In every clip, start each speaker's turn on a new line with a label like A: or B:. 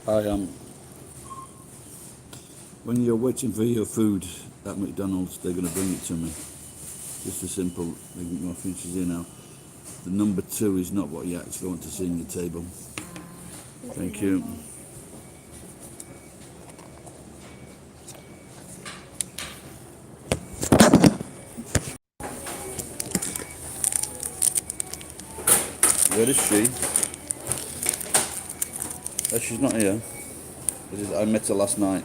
A: I when you're waiting for your food at McDonald's, they're going to bring it to me. Just a simple McMuffin. She's here now. The number 2 is not what you actually want to see on your table. Thank you. Where is she? Oh, she's not here. I met her last night.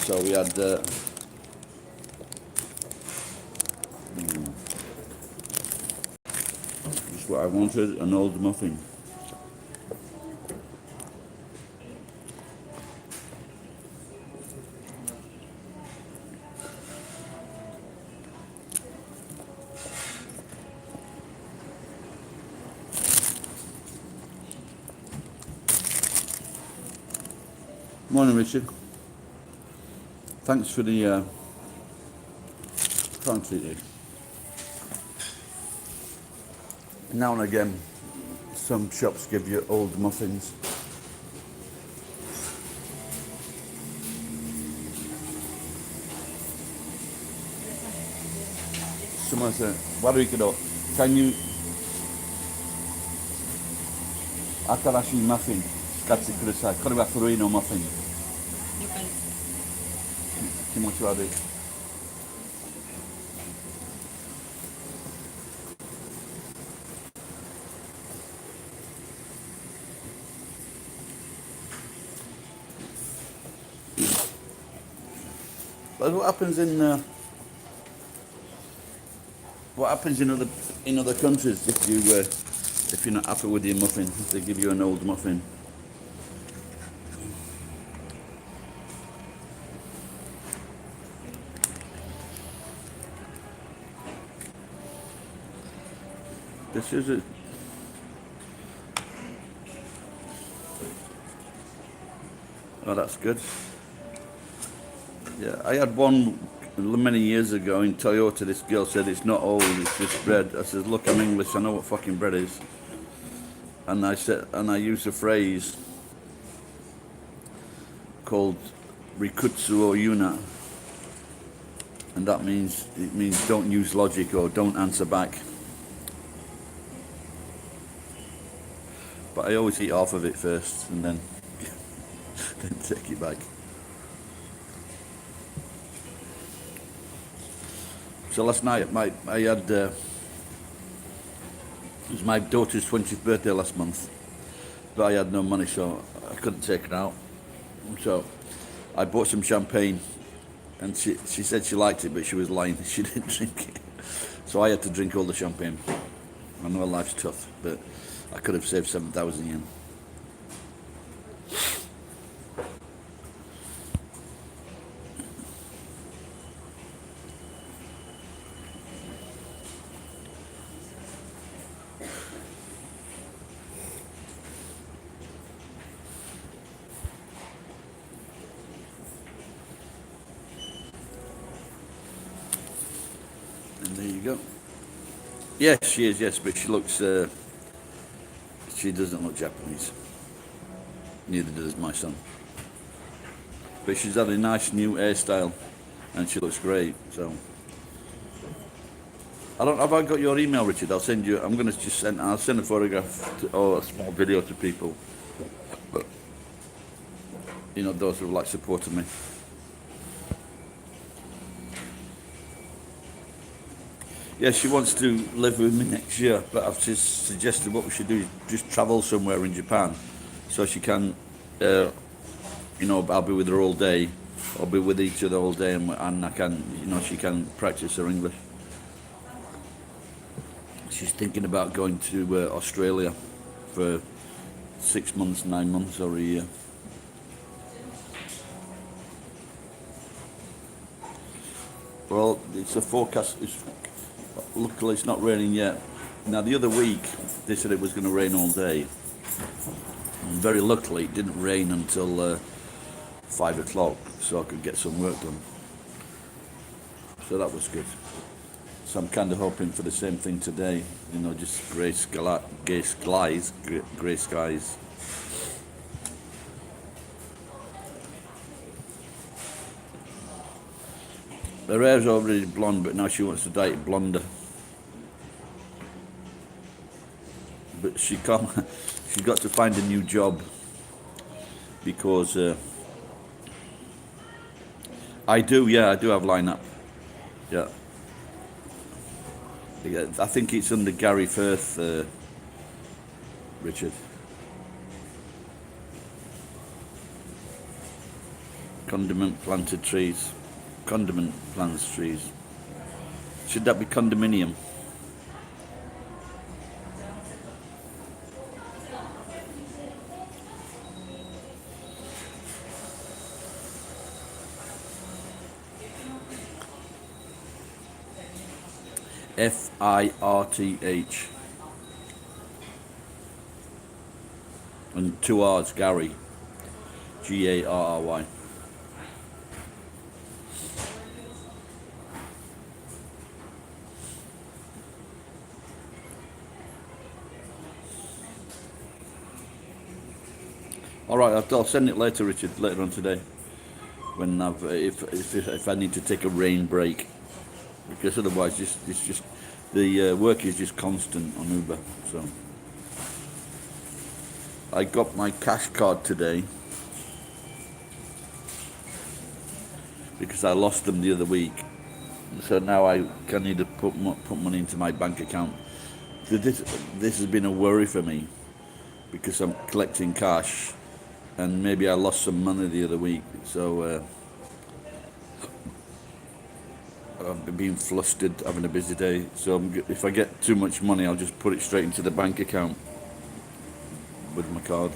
A: So we had just what I wanted, an old muffin. Morning, Richard. Thanks for the thanks for it. Now and again, some shops give you old muffins. Someone said, "What do we do? Can you?" Atarashi muffin, skatsu kudasai. Kore wa furui no muffin. 気持ち悪い。But what happens in other countries if you're not happy with your muffin, if they give you an old muffin? This is it. Oh, that's good. Yeah, I had one many years ago in Toyota. This girl said it's not old, it's just bread. I said, look, I'm English, I know what fucking bread is. And I used a phrase called rikutsu o yuna, and it means don't use logic or don't answer back. But I always eat half of it first and then then take it back. So last night it was my daughter's 20th birthday last month, but I had no money, so I couldn't take her out. So I bought some champagne, and she said she liked it, but she was lying. She didn't drink it. So I had to drink all the champagne. I know life's tough, but I could have saved 7,000 yen. And there you go. Yes, she is, yes, but she looks, she doesn't look Japanese. Neither does my son. But she's had a nice new hairstyle, and she looks great, so. Have I got your email, Richard? I'll send you, I'll send a photograph or a small video to people. You know, those who like supporting me. Yeah, she wants to live with me next year, but I've just suggested what we should do is just travel somewhere in Japan, so she can, I'll be with her all day, I'll be with each other all day, and I can, she can practice her English. She's thinking about going to Australia for 6 months, 9 months, or a year. Well, it's a forecast. Luckily, it's not raining yet. Now, the other week, they said it was going to rain all day. And very luckily, it didn't rain until 5 o'clock so I could get some work done. So that was good. So I'm kind of hoping for the same thing today, just grey skies. Her hair's already blonde, but now she wants to dye it blonder. But she can't. She's got to find a new job because I do have lineup. Yeah. I think it's under Gary Firth, Richard. Condiment planted trees. Condiment plants trees. Should that be condominium? Firth. And 2 R's, Gary. Garry. All right, I'll send it later, Richard. Later on today, when if I need to take a rain break, because otherwise, it's just the work is just constant on Uber. So I got my cash card today because I lost them the other week. So now I need to put money into my bank account. So this has been a worry for me because I'm collecting cash, and maybe I lost some money the other week. So I've been flustered, having a busy day. So if I get too much money, I'll just put it straight into the bank account with my card.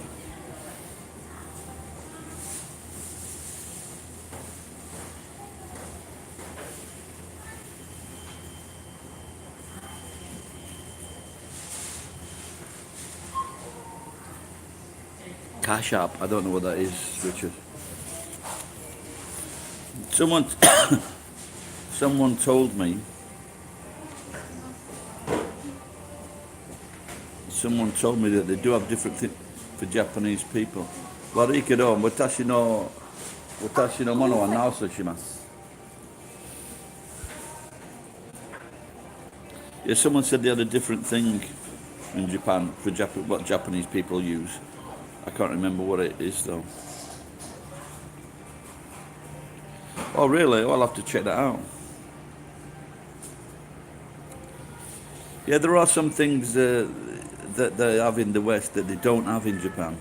A: Cash App, I don't know what that is, Richard. Someone told me. Someone told me that they do have different things for Japanese people. 悪いけど、私のものは直しします。Yeah, someone said they had a different thing in Japan for what Japanese people use. I can't remember what it is though. Oh really? Well, I'll have to check that out. Yeah, there are some things that they have in the West that they don't have in Japan.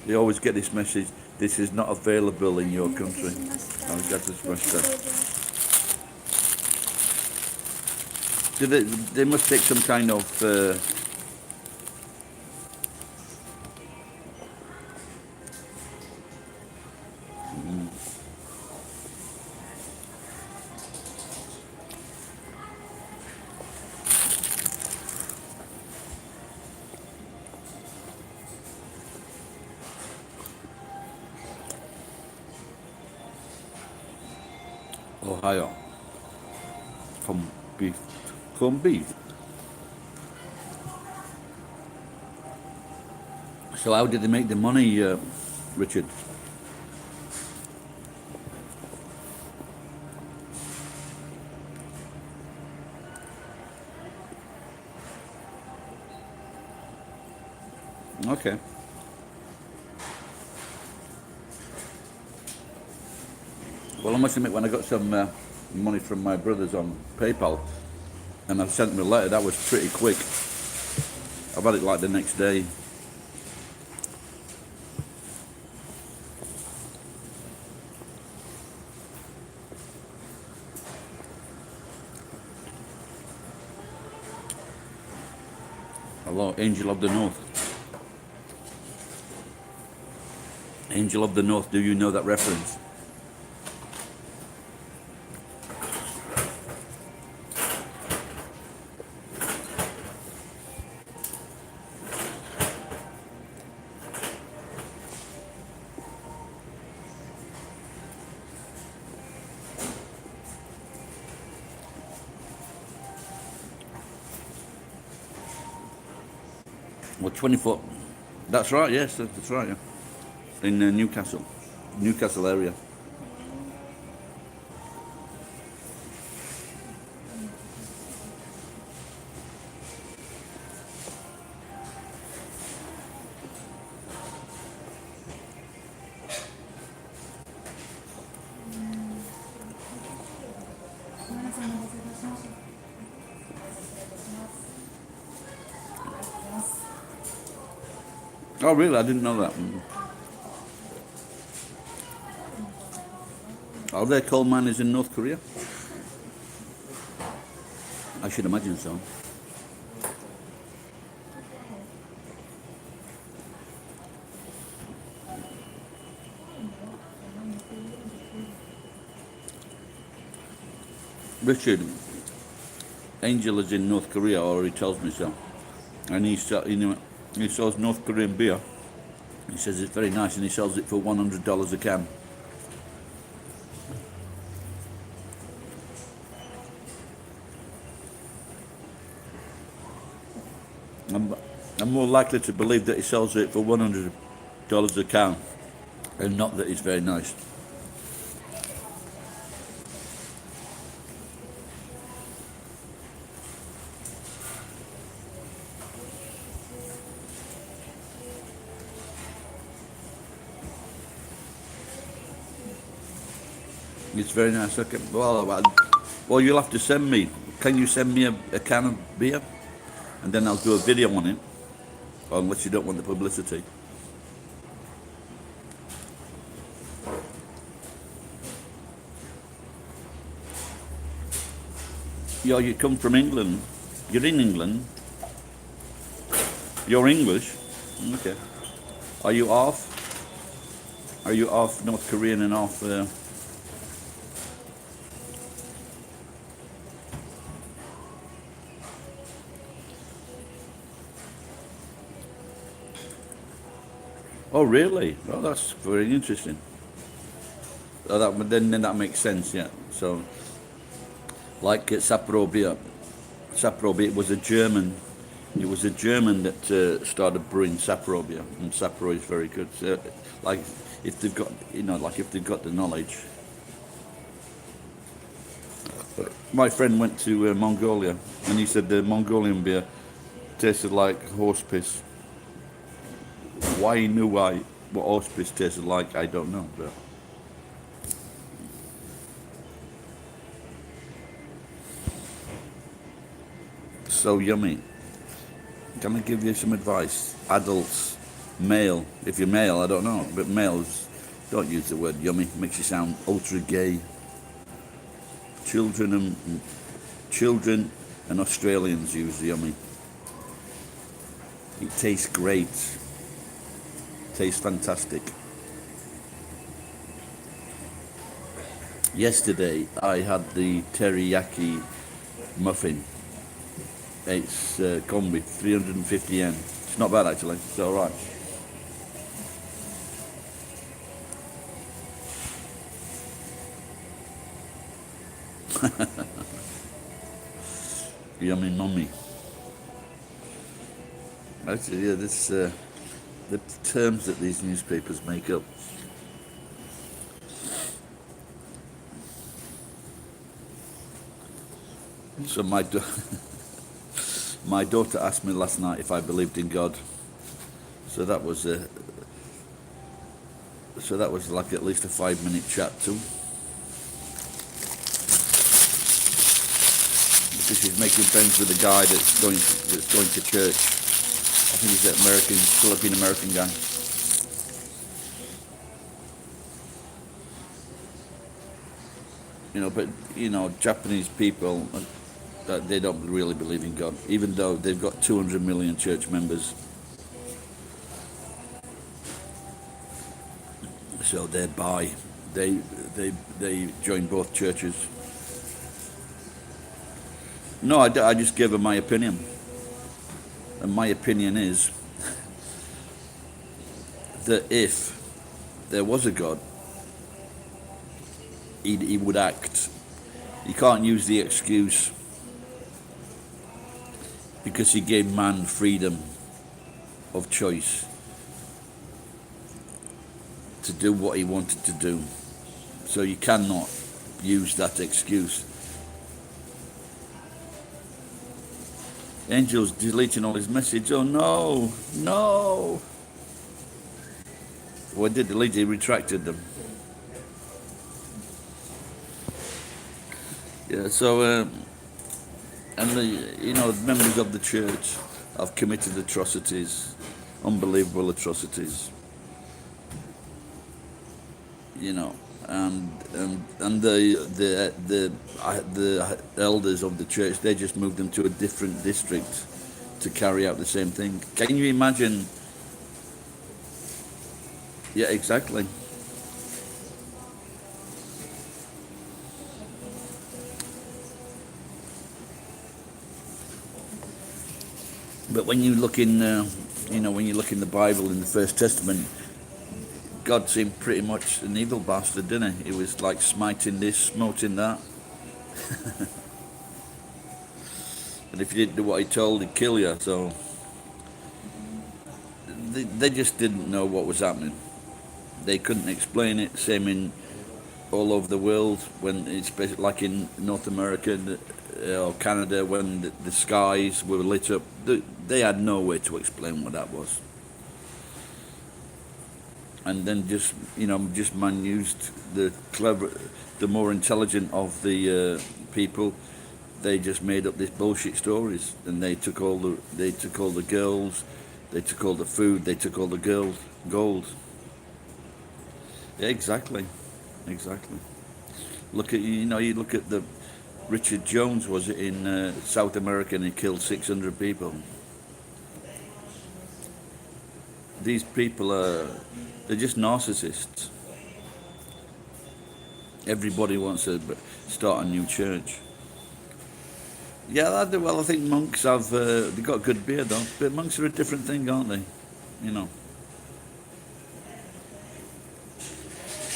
A: They always get this message: this is not available in your country. They must take some kind of Ohio. Corned beef. So how did they make the money, Richard? Okay. Well, I must admit, when I got some money from my brothers on PayPal, and I sent them a letter, that was pretty quick. I've had it like the next day. Hello, Angel of the North. Angel of the North, do you know that reference? Well, 20 foot. That's right. Yes, that's right. Yeah. In Newcastle area. Oh, really? I didn't know that. Are there coal miners in North Korea? I should imagine so. Richard, Angel is in North Korea, or he tells me so. And he sells North Korean beer. He says it's very nice, and he sells it for $100 a can. I'm more likely to believe that he sells it for $100 a can, and not that it's very nice. It's very nice. Okay. Well, you'll have to send me. Can you send me a can of beer, and then I'll do a video on it. Unless you don't want the publicity. Yeah, you come from England. You're in England. You're English. Okay. Are you off? Are you off North Korean and off? Oh, really? Oh, that's very interesting. Oh, then that makes sense. Yeah. So, like Sapporo beer. Sapporo beer was a German. It was a German that started brewing Sapporo beer, and Sapporo is very good. So, like if they've got, if they've got the knowledge. My friend went to Mongolia, and he said the Mongolian beer tasted like horse piss. Why he knew what horse piss tasted like, I don't know. But so yummy. Can I give you some advice? Adults, male. If you're male, I don't know, but males, don't use the word yummy. It makes you sound ultra gay. Children and Australians use yummy. It tastes great. Tastes fantastic. Yesterday I had the teriyaki muffin. It's gone with 350 yen. It's not bad actually. It's all right. Yummy mummy. Actually, yeah, this the terms that these newspapers make up. So my daughter asked me last night if I believed in God. So that was like at least a 5-minute chat too. Because she's making friends with a guy that's going to church. I think he's an Philippine American guy. But Japanese people, they don't really believe in God, even though they've got 200 million church members. So they join both churches. No, I just gave her my opinion, and my opinion is that if there was a God, he would act. You can't use the excuse because he gave man freedom of choice to do what he wanted to do. So you cannot use that excuse. Angel's deleting all his messages. Oh no, no. Well, he did delete, he retracted them. Yeah, so, and members of the church have committed atrocities, unbelievable atrocities. And the elders of the church, they just moved them to a different district to carry out the same thing. Can you imagine? Yeah, exactly. But when you look in, when you look in the Bible in the First Testament, God seemed pretty much an evil bastard, didn't he? He was like smiting this, smoting that. And if you didn't do what he told, he'd kill you. So they just didn't know what was happening. They couldn't explain it. Same in all over the world, when it's like in North America or Canada, when the skies were lit up. They had no way to explain what that was. And then just man used the clever, the more intelligent of the people. They just made up these bullshit stories, and they took all the girls, they took all the food, they took all the gold. Yeah, exactly. Look at you look at the Richard Jones, was it in South America, and he killed 600 people. These people they're just narcissists. Everybody wants to start a new church. Yeah, well, I think monks have they got good beer though. But monks are a different thing, aren't they?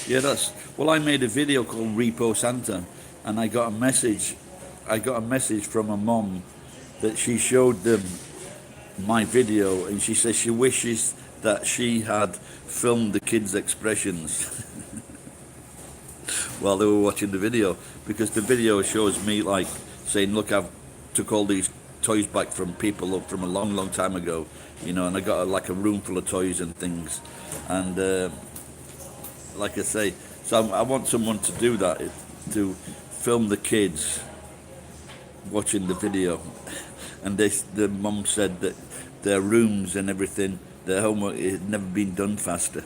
A: Yeah, well, I made a video called Repo Santa, and I got a message from a mom that she showed them my video, and she says she wishes that she had filmed the kids' expressions while they were watching the video, because the video shows me like saying, look, I've took all these toys back from people from a long time ago, and I got like a room full of toys and things, and like I say, so I want someone to do that, to film the kids watching the video. And the mum said that their rooms and everything, their homework, it had never been done faster.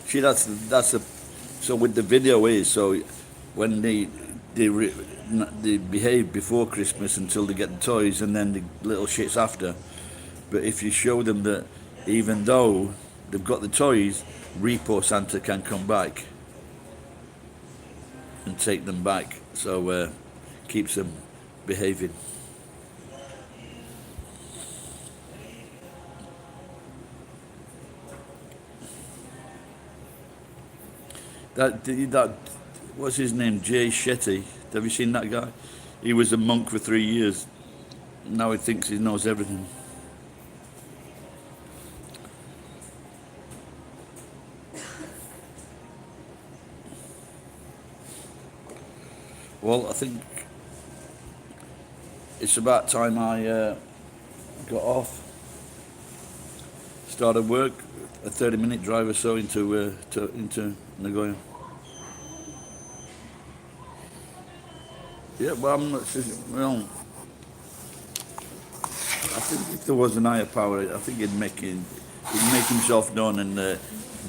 A: See, so with the video is, so when they behave before Christmas until they get the toys, and then the little shits after. But if you show them that even though they've got the toys, Repo Santa can come back and take them back, so keeps them behaving. That what's his name? Jay Shetty. Have you seen that guy? He was a monk for 3 years. Now he thinks he knows everything. Well, I think it's about time I got off. Started work, a 30-minute drive or so into Nagoya. Yeah, well, I'm not sure. Well, I think if there was an higher power, I think he'd make himself known and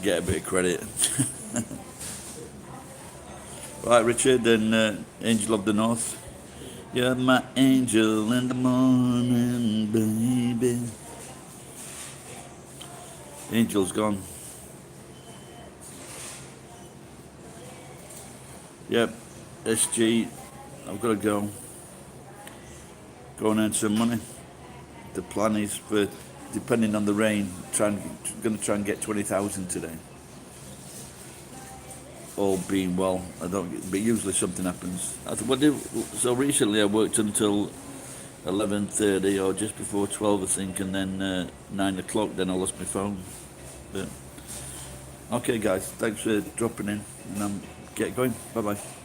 A: get a bit of credit. Right, Richard and Angel of the North. You're my angel in the morning, baby. Angel's gone. Yep, SG, I've got to go. Go and earn some money. The plan is for, depending on the rain, going to try and get 20,000 today. all being well. I don't, but usually something happens. So recently I worked until 11:30 or just before 12, I think, and then 9 o'clock. Then I lost my phone. But, okay, guys, thanks for dropping in, and get going. Bye bye.